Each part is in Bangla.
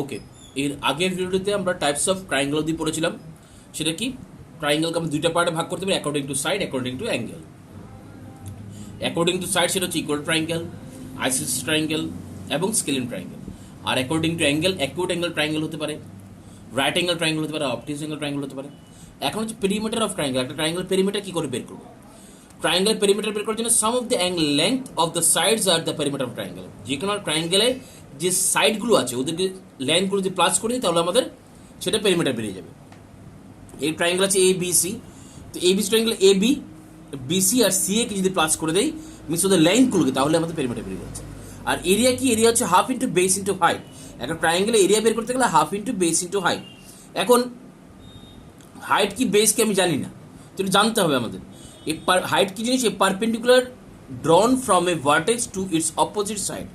ওকে, এর আগের ভিডিওতে আমরা টাইপস অফ ট্রায়াঙ্গেল অবধি পড়েছিলাম। সেটা কি, ট্রায়াঙ্গেলকে আমরা দুইটা পার্টে ভাগ করতে পারি, according to side, according to angle. According to side সেটা হচ্ছে ইকুয়াল ট্রায়াঙ্গেল, আইসোসেলেস ট্রায়াঙ্গেল এবং স্কেলিন ট্রায়াঙ্গেল। আর according to angle, acute angle triangle হতে পারে, রাইট অ্যাঙ্গেল ট্রায়াঙ্গেল হতে পারে, অবটিউজ অ্যাঙ্গেল ট্রায়াঙ্গেল হতে পারে। এখন হচ্ছে পেরিমিটার অফ ট্রায়াঙ্গেল। একটা ট্রায়াঙ্গেল পেরিমিটার কি করে বের করবো? ট্রায়াঙ্গেল পেরিমিটার বের করার জন্য sum of the angle length of the sides are the perimeter of triangle. যে কোনো ট্রায়াঙ্গেলের যে সাইডগুলো আছে ওদেরকে লেন্থগুলো যদি প্লাস করে দিই তাহলে আমাদের সেটা পেরিমিটার বেরিয়ে যাবে। এই ট্রায়াঙ্গেল আছে এ বি সি, তো A B triangle A B, BC আর সি এ কে যদি প্লাস করে দেই মিনস ওদের লেন্থগুলোকে, তাহলে আমাদের পেরিমিটার বেরিয়ে যাচ্ছে। আর এরিয়া কি? এরিয়া হচ্ছে half into base into height. একটা ট্রায়াঙ্গেলে এরিয়া বের করতে গেলে half into base into height. এখন হাইট কি বেস কি আমি জানি না, তো এটা জানতে হবে আমাদের। এই হাইট কি জিনিস? A perpendicular drawn from a vertex to its opposite side.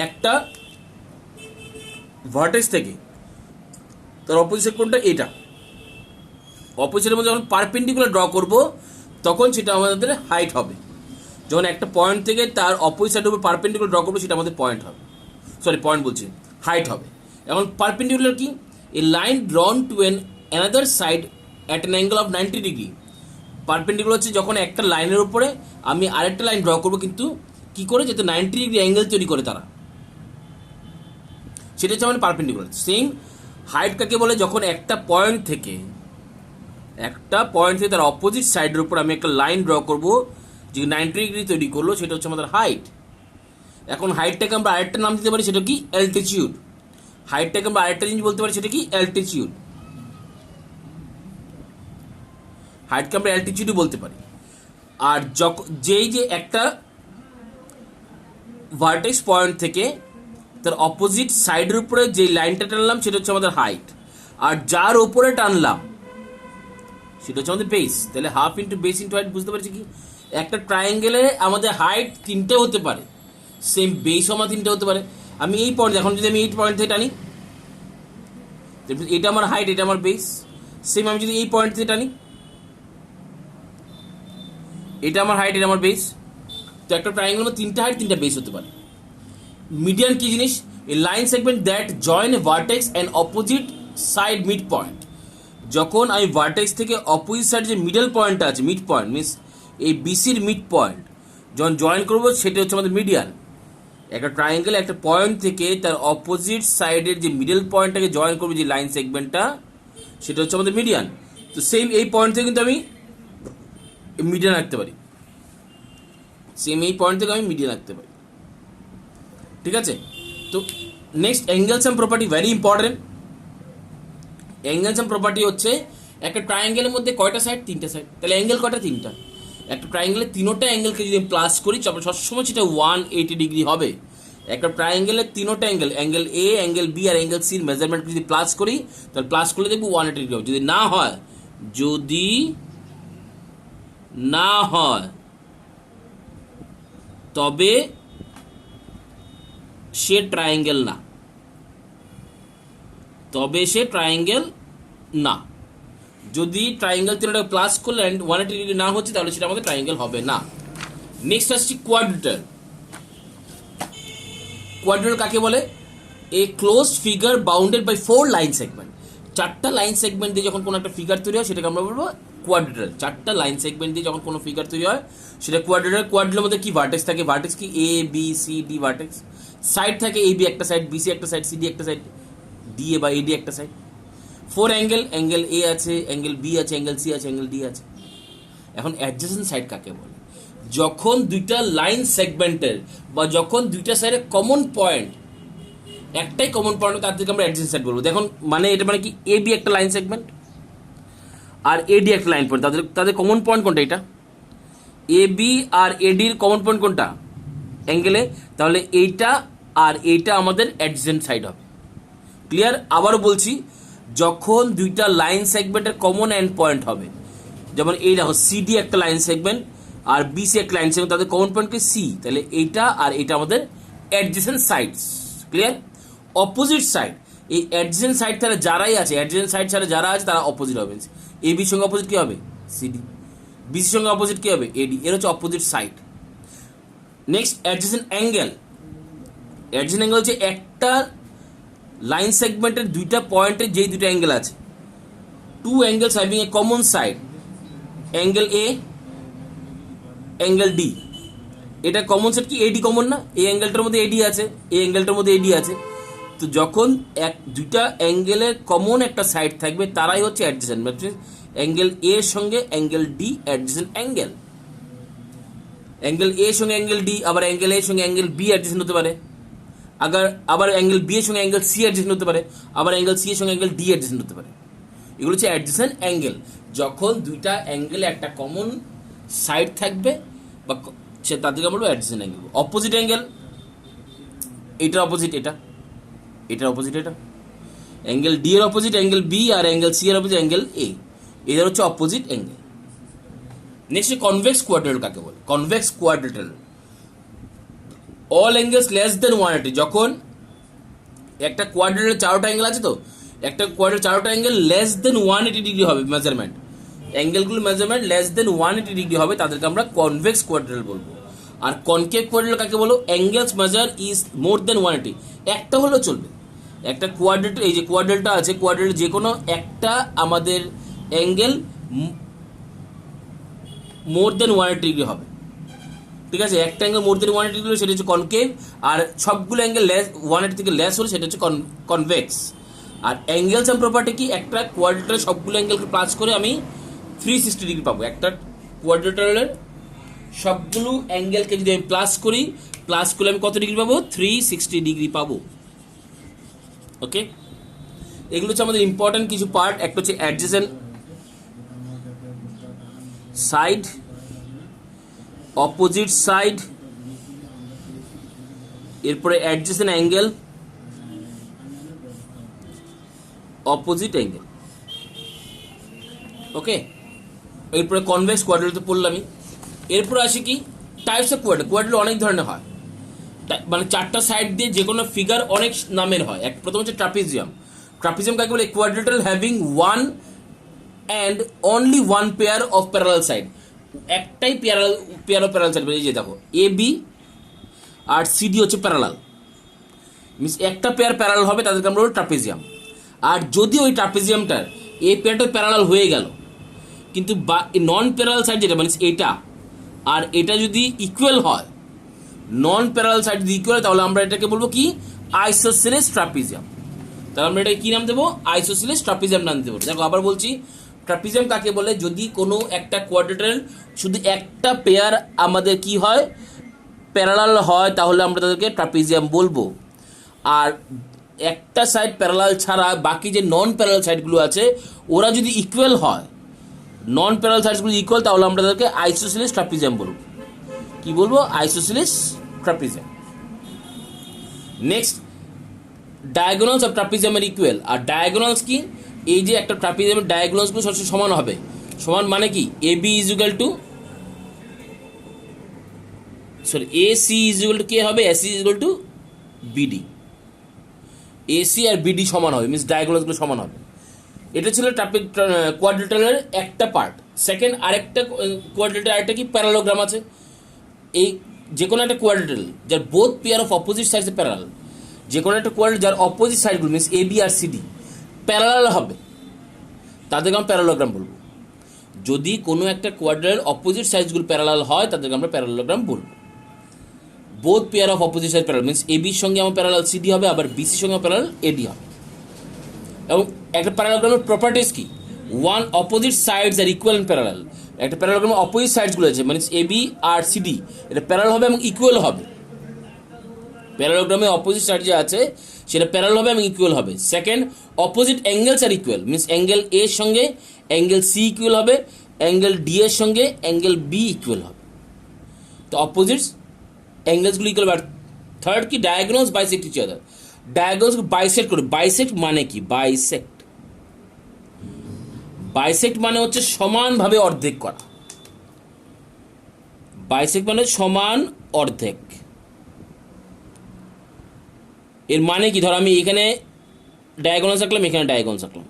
একটা ভার্টেক্স থেকে তার অপোজিট কোনটা? এটা। অপোজিটের মধ্যে যখন পারপেন্ডিকুলার ড্র করব তখন সেটা আমাদের হাইট হবে। যখন একটা পয়েন্ট থেকে তার অপোজিট সাইডের উপর পারপেন্ডিকুলার ড্র করবো সেটা আমাদের পয়েন্ট হবে, সরি পয়েন্ট বলছি, হাইট হবে। এখন পারপেন্ডিকুলার কি? A line drawn to an another side at an angle of 90 degree. Perpendicular হচ্ছে যখন একটা লাইনের উপরে আমি আরেকটা লাইন ড্র করবো, কিন্তু কি করে? যাতে 90 ডিগ্রি অ্যাঙ্গেল তৈরি করে তারা, সেটা হচ্ছে আমাদের পারপেন্ডিকুলার। সেম হাইট কাকে বলে? যখন একটা পয়েন্ট থেকে তার অপোজিট সাইডের উপর আমি একটা লাইন ড্র করবো যে 90 ডিগ্রি তৈরি করলো, সেটা হচ্ছে আমাদের হাইট। এখন হাইটটাকে আমরা আরেকটা নাম দিতে পারি, সেটা কি? অ্যালটিচিউড। হাইটটাকে আমরা আরেকটা জিনিস বলতে পারি, সেটা কি? অ্যালটিচিউড। হাইটকে আমরা অ্যালটিচিউডই বলতে পারি। আর যখন যেই যে একটা ভার্টেক্স পয়েন্ট থেকে তার অপোজিট সাইডের উপরে যে লাইনটা টানলাম সেটা হচ্ছে আমাদের হাইট, আর যার উপরে টানলাম সেটা হচ্ছে আমাদের বেস। তাহলে half into base into height, বুঝতে পারছি কি? একটা ট্রায়াঙ্গেলে আমাদের হাইট তিনটে হতে পারে, সেম বেসও আমার তিনটে হতে পারে। আমি এই পয়েন্ট, এখন যদি আমি এই পয়েন্ট থেকে টানি, এটা আমার হাইট, এটা আমার বেস। সেম আমি যদি এই পয়েন্ট থেকে টানি, এটা আমার হাইট, এটা আমার বেস। তো একটা ট্রায়াঙ্গেলের তিনটা হাইট তিনটা বেস হতে পারে। মিডিয়ান কি জিনিস? A line segment that join a vertex and opposite side mid point. যখন আমি ভার্টেক্স থেকে অপোজিট সাইড যে মিডল পয়েন্টটা আছে, মিড পয়েন্ট মিনস এই বিসির মিড পয়েন্ট যখন জয়েন করবো সেটা হচ্ছে আমাদের মিডিয়ান। একটা ট্রায়াঙ্গেলে একটা পয়েন্ট থেকে তার অপোজিট সাইডের যে মিডল পয়েন্টটাকে জয়েন করবো যে লাইন সেগমেন্টটা, সেটা হচ্ছে আমাদের মিডিয়ান। তো সেম এই পয়েন্ট থেকে কিন্তু আমি মিডিয়ান রাখতে পারি, সেম এই পয়েন্ট থেকে আমি মিডিয়ান রাখতে পারি। ঠিক আছে? তো next angles and property, very important. Angles and property হচ্ছে একটা ট্রায়াঙ্গেলের মধ্যে কয়টা সাইড? তিনটা সাইড। তাহলে অ্যাঙ্গেল কয়টা? তিনটা। একটা ট্রায়াঙ্গেলের তিনোটা অ্যাঙ্গেলকে যদি আমি প্লাস করি তবে সবসময় সেটা 180 ডিগ্রি হবে। একটা ট্রায়াঙ্গেলের তিনোটা angle, angle A, angle B আর অ্যাঙ্গেল সির মেজারমেন্ট যদি প্লাস করি তাহলে প্লাস করলে দেখবো 180 ডিগ্রি হবে। যদি না হয় তবে সে ট্রায়াঙ্গেল না, যদি ট্রায়াঙ্গেল তিনটা প্লাস করলে 180 ডিগ্রি না হচ্ছে তাহলে সেটা আমাদের ট্রায়াঙ্গেল হবে না। নেক্সট আসছি কোয়াড্রিলেটারাল। কোয়াড্রিলেটারাল কাকে বলে? A closed figure bounded by 4 line segment. চারটা লাইন সেগমেন্ট দিয়ে যখন কোনো একটা ফিগার তৈরি হয় সেটাকে আমরা বলবো কোয়াড্রিলেটারাল। চারটা লাইন সেগমেন্ট দিয়ে যখন কোনো ফিগার তৈরি হয় সেটা কোয়াড্রিলেটারাল। কোয়াড্রিলের মধ্যে কি ভার্টেক্স থাকে? ভার্টেক্স কি? A B C D vertex. Side থাকে এ বি একটা সাইড, বিসি একটা সাইড, সিডি একটা সাইড, ডি এ বা এডি একটা সাইড। 4 অ্যাঙ্গেল, অ্যাঙ্গেল এ আছে, অ্যাঙ্গেল বি আছে, অ্যাঙ্গেল সি আছে, অ্যাঙ্গেল ডি আছে। এখন অ্যাডজেসেন্ট সাইড কাকে বলে? যখন দুইটা লাইন সেগমেন্টের বা যখন দুইটা সাইডে কমন পয়েন্ট, একটাই কমন পয়েন্ট, তাদেরকে আমরা অ্যাডজেসেন্ট সাইড বলবো। দেখুন এটা মানে কি? এ বি একটা লাইন সেগমেন্ট আর এডি একটা লাইন পয়েন্ট, তাদের কমন পয়েন্ট কোনটা? এটা এ বি আর এডির কমন পয়েন্ট কোনটা? অ্যাঙ্গেলে। তাহলে এইটা আর এইটা আমাদের অ্যাডজেসেন্ট সাইড হবে। ক্লিয়ার? আবারও বলছি, যখন দুইটা লাইন সেগমেন্টের কমন এন্ড পয়েন্ট হবে, যেমন এই দেখো সিডি একটা লাইন সেগমেন্ট আর বিসি একটা লাইন সেগমেন্ট, তাদের কমন পয়েন্ট কি? সি। তাহলে এইটা আর এটা আমাদের adjacent sides. Clear? Opposite side, এই অ্যাডজেসেন্ট সাইড ছাড়া যারাই আছে, অ্যাডজেসেন্ট সাইড ছাড়া যারা আছে তারা অপোজিট হবে। এ বির সঙ্গে অপোজিট কি হবে? সিডি। বিসির সঙ্গে অপোজিট কি হবে? এডি। এর হচ্ছে opposite side. Next adjacent angle. Adjacent angle হচ্ছে একটা লাইন সেগমেন্টের দুইটা পয়েন্টের যেই দুটো অ্যাঙ্গেল আছে, two angles having a common side, angle A, angle D. এটা কমন সাইড কি এডি কমন না? এই অ্যাঙ্গেলটার মধ্যে এডি আছে, এই অ্যাঙ্গেলটার মধ্যে এডি আছে। তো যখন দুইটা অ্যাঙ্গেলের কমন একটা সাইড থাকবে তারাই হচ্ছে অ্যাডজেসেন্ট, মানে অ্যাঙ্গেল এ এর সঙ্গে angle D adjacent angle. Angle A এর সঙ্গে অ্যাঙ্গেল ডি, আবার অ্যাঙ্গেল এর সঙ্গে অ্যাঙ্গেল বি অ্যাডজেসেন্ট হতে পারে, আবার অ্যাঙ্গেল বি এর সঙ্গে অ্যাঙ্গেল সি অ্যাডজেসেন্ট হতে পারে, আবার অ্যাঙ্গেল সি এর সঙ্গে অ্যাঙ্গেল ডি অ্যাডজেসেন্ট হতে পারে। এগুলো হচ্ছে অ্যাডজেসেন্ট অ্যাঙ্গেল, যখন দুইটা অ্যাঙ্গেলে একটা কমন সাইড থাকবে বা তাদেরকে বলবো অ্যাডজেসেন্ট অ্যাঙ্গেল। অপোজিট অ্যাঙ্গেল, এটার অপোজিট এটা, এটার অপোজিট এটা, অ্যাঙ্গেল ডি এর অপোজিট অ্যাঙ্গেল বি, আর অ্যাঙ্গেল সি এর অপোজিট অ্যাঙ্গেল এ, এদের হচ্ছে opposite angle. Next convex quadrilateral কাকে বলে? Convex quadrilateral, all angles less than 180, যখন একটা কোয়াড্রিলেটারাল চারোটা অ্যাঙ্গেল আছে, তো একটা কোয়াড্রিলেটারাল চারোটা অ্যাঙ্গেল লেস দেন 180 ডিগ্রি হবে মেজারমেন্ট, অ্যাঙ্গেলগুলো মেজারমেন্ট লেস দেন 180 ডিগ্রি হবে, তাদেরকে আমরা কনভেক্স কোয়াড্রিলেটারাল বলবো। আর কনকেভ কোয়াড্রিলেটারাল কাকে বলো? অ্যাঙ্গেলস মেজার ইজ মোর দেন 180, একটা হলেও চলবে। একটা কোয়াড্রিলেটারাল, এই যে কোয়াড্রিলেটারাল আছে, কোয়াড্রিলেটারাল যে কোনো একটা আমাদের অ্যাঙ্গেল মোর দেন 180 ডিগ্রি হবে, ঠিক আছে? একটা অ্যাঙ্গেল মোর দেন 180 ডিগ্রি সেটা হচ্ছে কনকেভ, আর সবগুলো অ্যাঙ্গেল লেস 180 থেকে লেস হলে সেটা হচ্ছে কনভেক্স। আর অ্যাঙ্গেলস এন্ড প্রপার্টি কি? একটা কোয়াড্রিলেটারাল সবগুলো অ্যাঙ্গেলকে প্লাস করে আমি 360 ডিগ্রি পাবো। একটা কোয়াড্রিলেটারালের সবগুলো অ্যাঙ্গেলকে যদি আমি প্লাস করি, প্লাস করলে আমি কত ডিগ্রি পাবো? 360 ডিগ্রি পাবো। ওকে, এগুলো হচ্ছে আমাদের ইম্পর্টেন্ট কিছু পার্ট। একটা হচ্ছে অ্যাডজেসেন্ট সাইড, অপোজিট সাইড, এরপরে অ্যাডজেসেন্ট অ্যাঙ্গেল, অপোজিট অ্যাঙ্গেল। ওকে, এরপরে কনভেক্স কোয়াড্রিলেটারাল তো পড়লামই। এরপরে আসি কি টাইপস অফ কোয়াড্রিলেটারাল। কোয়াড্রিলেটারাল অনেক ধরনের হয়, মানে চারটা সাইড দিয়ে যে কোনো ফিগার অনেক নামের হয়। প্রথম হচ্ছে ট্রাপিজিয়াম। ট্রাপিজিয়াম কাকে বলে? Quadrilateral having one and only one pair of parallel side, একটাই পেয়ার অফ প্যারালাল সাইড। এই যে দেখো এ বি আর সিডি হচ্ছে প্যারালাল, মিনস একটা পেয়ার প্যারালাল হবে, তাদেরকে আমরা বলবো ট্রাপিজিয়াম। আর যদি ওই ট্রাপিজিয়ামটার এ পেয়ারটা প্যারালাল হয়ে গেল, কিন্তু নন প্যারালাল সাইড যেটা মানে এটা আর এটা যদি ইকুয়াল হয়, নন প্যারালাল সাইড যদি ইকুয়াল হয়, তাহলে আমরা এটাকে বলবো কি? আইসোসেলেস ট্রাপিজিয়াম। তাহলে আমরা এটাকে কি নাম দেবো? আইসোসেলেস ট্রাপিজিয়াম নাম দেবো। দেখো আবার বলছি, ট্রাপিজিয়াম কাকে বলে? যদি কোনো একটা কোয়াড্রিলেটারাল শুধু একটা পেয়ার আমাদের কি হয়? প্যারালাল হয়, তাহলে আমরা তাদেরকে ট্রাপিজিয়াম বলবো। আর একটা সাইড প্যারালাল ছাড়া বাকি যে নন প্যারালাল সাইডগুলো আছে ওরা যদি ইকুয়াল হয়, নন প্যারালাল সাইডগুলো ইকুয়াল, তাহলে আমরা তাদেরকে আইসোসেলেস ট্রাপিজিয়াম বলবো। কি বলবো? Isosceles trapezium. Next, diagonals of ট্রাপিজিয়ামের ইকুয়াল। আর ডায়াগোনালস কি? এই যে একটা ট্রাপিজিয়ামের ডায়াগোনালসগুলো সবসময় সমান হবে। সমান মানে কি? A B is equal to A C is equal to কে হবে? S C is equal to BD. AC আর বিডি সমান হবে, মিনস ডায়াগোনালসগুলো সমান হবে। এটা ছিল কোয়াড্রিলেটারালের একটা পার্ট। সেকেন্ড, আরেকটা কোয়াড্রিলেটারাল আরেকটা কি? প্যারালোগ্রাম আছে। এই যে কোনো একটা কোয়াড্রিলেটারাল যার both pair of opposite sides parallel, যে কোনো একটা কোয়াড্রিলেটারাল যার অপোজিট সাইডগুলো মিনস এ বি আর সিডি প্যারালাল হবে, তাদেরকে আমরা প্যারালোগ্রাম বলবো। যদি কোনো একটা কোয়াড্রিলেটারাল অপোজিট সাইডসগুলো প্যারালাল হয়, তাদেরকে আমরা প্যারালোগ্রাম বলবো। Both pair of opposite side parallel means A বির সঙ্গে আমার প্যারালাল সিডি হবে, আবার বিসির সঙ্গে প্যারালাল এডি হবে। এবং একটা প্যারালোগ্রামের প্রপার্টিস কি? One opposite sides are equal in parallel. একটা প্যারালোগ্রামের অপোজিট সাইডসগুলো আছে মানে এ বি আর সিডি, এটা প্যারালাল হবে এবং ইকুয়াল হবে। প্যারালোগ্রামের অপোজিট সাইড যে আছে সেটা প্যারালাল হবে এবং ইকুয়াল হবে। Second, opposite angles are equal means angle A এর সঙ্গে অ্যাঙ্গেল সি ইকুয়াল হবে, অ্যাঙ্গেল ডি এর সঙ্গে অ্যাঙ্গেল বি ইকুয়াল হবে। তো অপোজিট অ্যাঙ্গেলসগুলো ইকুয়াল। আর থার্ড কি? Diagonals bisect each other. ডায়াগোনালসকে বাইসেক্ট করে। বাইসেক্ট মানে কি? বাইসেক্ট মানে হচ্ছে সমানভাবে অর্ধেক করা। বাইসেক্ট মানে সমান অর্ধেক। এর মানে কি? ধর আমি এখানে ডায়াগোনালস আঁকলাম, এখানে ডায়াগোনালস আঁকলাম,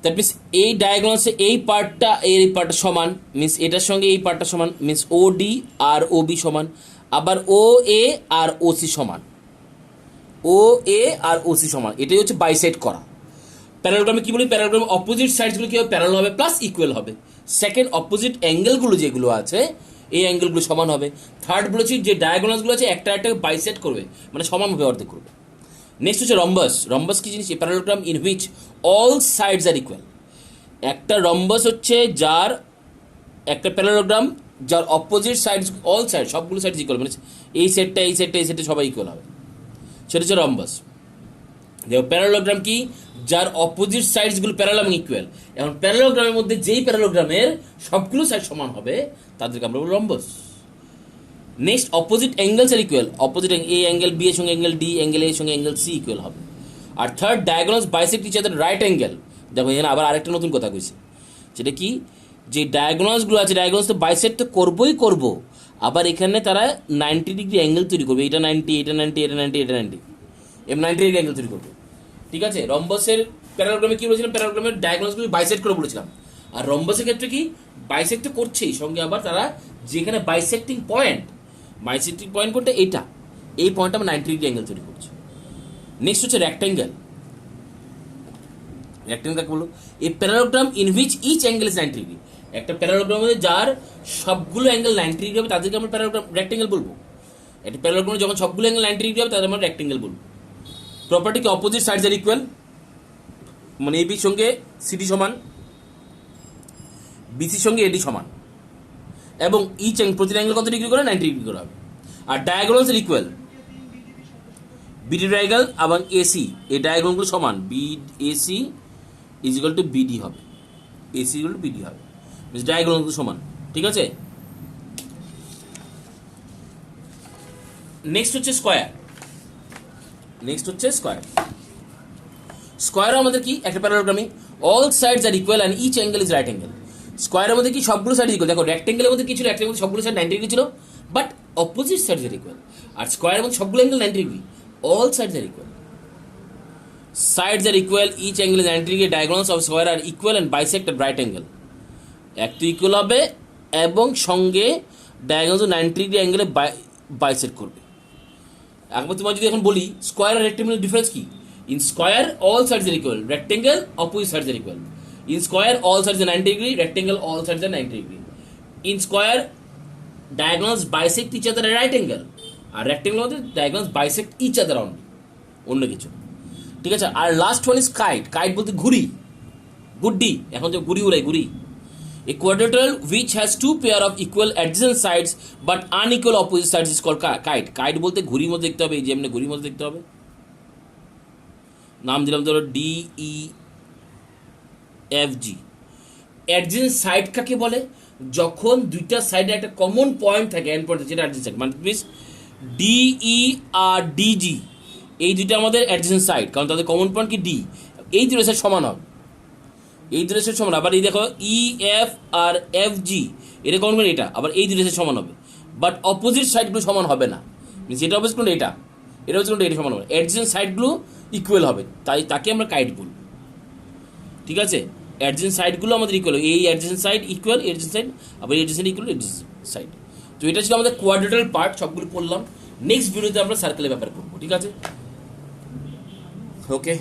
দ্যাট মিনস এই ডায়াগোনালসে এই পার্টটা এই পার্টটা সমান, মিনস এটার সঙ্গে এই পার্টটা সমান, মিনস ও ডি আর ও বি সমান, আবার ও এ আর ও সি সমান। ও এ আর ও সি সমান, এটাই হচ্ছে বাইসেক্ট করা। প্যারালোগ্রামে কি বলি, প্যারালোগ্রামে অপোজিট সাইডসগুলো কি হবে, প্যারাল হবে প্লাস ইকুয়াল হবে। সেকেন্ড, অপোজিট অ্যাঙ্গেলগুলো যেগুলো আছে এই অ্যাঙ্গেলগুলো সমান হবে। থার্ড বলেছি যে ডায়াগোনালসগুলো আছে একটা একটাকে বাইসেক্ট করবে, মানে সমানভাবে অর্ধেক করবে। নেক্সট হচ্ছে রম্বাস। রম্বাস কি জিনিস, parallelogram in which all sides are equal. একটা রম্বাস হচ্ছে যার, একটা প্যারালোগ্রাম যার অপোজিট সাইডস, অল সাইড সবগুলো সাইডস ইকুয়াল, মানে এই সেটটা এই সেটটা এই সেটটা সবাই ইকুয়াল হবে, সেটা হচ্ছে রম্বাস। দেখো প্যারালোগ্রাম কি, যার অপোজিট সাইডসগুলো প্যারাল এবং ইকুয়াল। এখন প্যারালোগ্রামের মধ্যে যেই প্যারালোগ্রামের সবগুলো সাইড সমান হবে তাদেরকে আমরা বলবো রম্বাস। Next, opposite angles are equal. Opposite A angle B এর সঙ্গে অ্যাঙ্গেল ডি, অ্যাঙ্গেল এর সঙ্গে অ্যাঙ্গেল সি ইকুয়াল হবে। আর third, diagonals bisect each other right angle. দেখো এখানে আবার আরেকটা নতুন কথা কইছি, যেটা কি, যে ডায়াগোনালসগুলো আছে ডায়াগোনালস তো বাইসেক্ট তো করবোই করবো, আবার এখানে তারা 90 ডিগ্রি অ্যাঙ্গেল তৈরি করবে, এটা 90, এটা 90, এটা 90, এটা 90, এম 90 ডিগ্রি অ্যাঙ্গেল তৈরি করবে। ঠিক আছে, রম্বাসের প্যারালোগ্রামে কি বলেছিলাম, প্যারালোগ্রামের ডায়াগোনালসগুলো বাইসেক্ট করে বলেছিলাম। আর রম্বাসের ক্ষেত্রে কি, বাইসেক্ট তো করছেই, সঙ্গে আবার তারা যেখানে বাইসেক্টিং পয়েন্ট কোনটা, এইটা, এই পয়েন্টটা আমরা 90 ডিগ্রি অ্যাঙ্গেল তৈরি করছি। নেক্সট হচ্ছে রেক্ট্যাঙ্গেল। রেক্ট্যাঙ্গেল কাকে বলবো, এই parallelogram in which each angle is 90 degree. একটা প্যারালোগ্রাম মধ্যে যার সবগুলো অ্যাঙ্গেল 90 ডিগ্রি হবে তাদেরকে আমরা প্যারালোগ্রাম রেক্ট্যাঙ্গেল বলবো। একটা প্যারালোগ্রামে যখন সবগুলো অ্যাঙ্গেল 90 ডিগ্রি হবে তাদের আমরা রেক্ট্যাঙ্গেল বলবো। প্রপার্টি কি, অপোজিট সাইডস আর ইকুয়াল, মানে এবির সঙ্গে সিডি সমান, বিসির সঙ্গে এডি সমান, এবং ইচ প্রতি অ্যাঙ্গেল কত ডিগ্রি করে, 90 ডিগ্রি করে হবে। আর diagonals are equal, BD diagonal এবং এসি, এই ডায়াগোনালগুলো সমান, B AC is equal to BD হবে, এসি ইকুয়াল টু বিডি হবে, ডায়াগোনালগুলো সমান। ঠিক আছে, নেক্সট হচ্ছে স্কোয়ার। স্কোয়ারও আমাদের কি, একটা প্যারালোগ্রামে all sides are equal and each angle is right angle. স্কোয়ারের মধ্যে কি, সবগুলো সাইড ইকুয়াল। দেখো রেক্ট্যাঙ্গেলের মধ্যে কি ছিল, রেক্ট্যাঙ্গেলের মধ্যে সবগুলো সাইড 90 ডিগ্রি ছিল, but opposite sides are equal. আর স্কোয়ারের মধ্যে সবগুলো angle 90 degree, all sides are equal. Sides are equal, each angle is 90 degree, diagonals of square are equal and bisect at right angle. এক তো ইকুয়াল হবে এবং সঙ্গে ডায়াগোনালস 90 ডিগ্রি অ্যাঙ্গেলে বাইসেক্ট করবে। একবার তোমার যদি এখন বলি স্কোয়ার আর রেক্ট্যাঙ্গেলের ডিফারেন্স কি, in square all sides are equal, rectangle opposite sides are equal. In square, all sides are 90 degree. Rectangle, all sides are 90 degree. In square, diagonals bisect each other at right angle. আর rectangle মধ্যে diagonals bisect each other only. অন্য কিছু। ঠিক আছে, আর last one is kite. Kite বলতে ঘুড়ি, গুড্ডি, এখন যে ঘুড়ি উড়াই, ঘুড়ি। A quadrilateral which has two pair of equal adjacent sides but unequal opposite sides is called kite. Kite বলতে ঘুড়ির মধ্যে দেখতে হবে, এই যে এমনি ঘুড়ির মধ্যে দেখতে হবে। নাম দিলাম ধরো DEFG। অ্যাডজেন্ট সাইড কাকে বলে, যখন দুইটা সাইডে একটা কমন পয়েন্ট থাকে, এন্ড পয়েন্ট, যেটা অ্যাডজেন্ট সাইড, মানে মিনস DE আর DG, এই দুইটা আমাদের অ্যাডজেন্ট সাইড, কারণ তাদের কমন পয়েন্ট কি ডি, এই দুটো সাইড সমান হবে, এই দুটো সাইড সমান। আবার এই দেখো EF আর FG, এটা কমন পয়েন্ট এটা, আবার এই দুটো সাইড সমান হবে, বাট অপোজিট সাইডগুলো সমান হবে না, মিনস এটা অপোজিট কোনটা, এটা হচ্ছে কোনটা, এটা সমান হবে, অ্যাডজেন্ট সাইডগুলো ইকুয়াল হবে, তাই তাকে আমরা কাইট বলবো। ঠিক আছে, অ্যাডজেন্ট সাইডগুলো আমাদের ইকুয়াল, এই অ্যাডজেন্ট সাইড ইকুয়াল অ্যাডজেন্ট সাইড, আবার অ্যাডজেন্ট ইকুয়াল অ্যাডজেন্ট সাইড। তো এটা ছিল আমাদের কোয়াড্রেটাল পার্ট, সবগুলো পড়লাম। নেক্সট ভিডিওতে আমরা সার্কেলের ব্যাপার করবো। ঠিক আছে, ওকে।